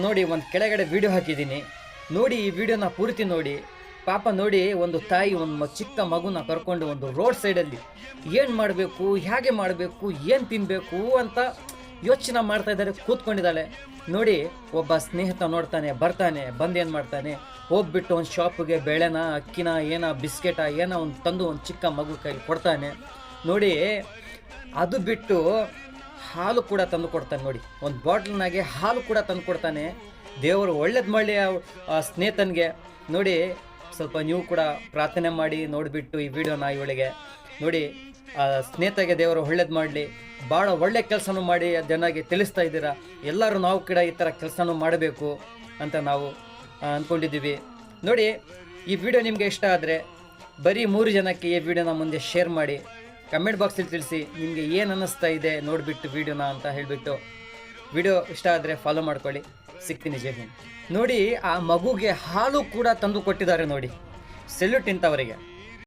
ನೋಡಿ ಒಂದು ಕೆಳಗಡೆ ವಿಡಿಯೋ ಹಾಕಿದ್ದೀನಿ ನೋಡಿ. ಈ ವಿಡಿಯೋನ ಪೂರ್ತಿ ನೋಡಿ. ಪಾಪ ನೋಡಿ, ಒಂದು ತಾಯಿ ಒಂದು ಚಿಕ್ಕ ಮಗುನ ಕರ್ಕೊಂಡು ಒಂದು ರೋಡ್ ಸೈಡಲ್ಲಿ ಏನು ಮಾಡಬೇಕು, ಹೇಗೆ ಮಾಡಬೇಕು, ಏನು ತಿನ್ನಬೇಕು ಅಂತ ಯೋಚನೆ ಮಾಡ್ತಾ ಇದ್ದಾರೆ, ಕೂತ್ಕೊಂಡಿದ್ದಾಳೆ ನೋಡಿ. ಒಬ್ಬ ಸ್ನೇಹಿತ ನೋಡ್ತಾನೆ, ಬರ್ತಾನೆ, ಬಂದೇನು ಮಾಡ್ತಾನೆ, ಹೋಗ್ಬಿಟ್ಟು ಒಂದು ಶಾಪಿಗೆ ಬೇಳೆನ, ಅಕ್ಕಿನ, ಏನೋ ಬಿಸ್ಕೆಟ ಏನೋ ಒಂದು ತಂದು ಒಂದು ಚಿಕ್ಕ ಮಗು ಕೈಲಿ ಕೊಡ್ತಾನೆ ನೋಡಿ. ಅದು ಬಿಟ್ಟು ಹಾಲು ಕೂಡ ತಂದು ಕೊಡ್ತಾನೆ ನೋಡಿ. ಒಂದು ಬಾಟ್ಲ್ನಾಗೆ ಹಾಲು ಕೂಡ ತಂದು ಕೊಡ್ತಾನೆ. ದೇವರು ಒಳ್ಳೇದು ಮಾಡಲಿ ಆ ಸ್ನೇಹಿತನಿಗೆ ನೋಡಿ. ಸ್ವಲ್ಪ ನೀವು ಕೂಡ ಪ್ರಾರ್ಥನೆ ಮಾಡಿ ನೋಡಿಬಿಟ್ಟು ಈ ವಿಡಿಯೋನ ಇವಳಿಗೆ ನೋಡಿ. ಆ ಸ್ನೇಹಿತಗೆ ದೇವರು ಒಳ್ಳೇದು ಮಾಡಲಿ. ಭಾಳ ಒಳ್ಳೆ ಕೆಲಸನೂ ಮಾಡಿ ಜನರಿಗೆ ತಿಳಿಸ್ತಾ ಇದ್ದೀರಾ. ಎಲ್ಲರೂ ನಾವು ಕೂಡ ಈ ಥರ ಕೆಲಸನೂ ಮಾಡಬೇಕು ಅಂತ ನಾವು ಅಂದ್ಕೊಂಡಿದ್ದೀವಿ ನೋಡಿ. ಈ ವಿಡಿಯೋ ನಿಮಗೆ ಇಷ್ಟ ಆದರೆ ಬರೀ 3 ಜನಕ್ಕೆ ಈ ವಿಡಿಯೋನ ಮುಂದೆ ಶೇರ್ ಮಾಡಿ. ಕಮೆಂಟ್ ಬಾಕ್ಸಲ್ಲಿ ತಿಳಿಸಿ ನಿಮಗೆ ಏನು ಅನ್ನಿಸ್ತಾ ಇದೆ ನೋಡಿಬಿಟ್ಟು ವಿಡಿಯೋನ ಅಂತ ಹೇಳಿಬಿಟ್ಟು. ವಿಡಿಯೋ ಇಷ್ಟ ಆದರೆ ಫಾಲೋ ಮಾಡ್ಕೊಳ್ಳಿ. ಸಿಗ್ತೀನಿ, ಜೈ ಹಿಂದ್. ನೋಡಿ, ಆ ಮಗುಗೆ ಹಾಲು ಕೂಡ ತಂದು ಕೊಟ್ಟಿದ್ದಾರೆ ನೋಡಿ. ಸೆಲ್ಯೂಟ್ ಇಂಥವರಿಗೆ.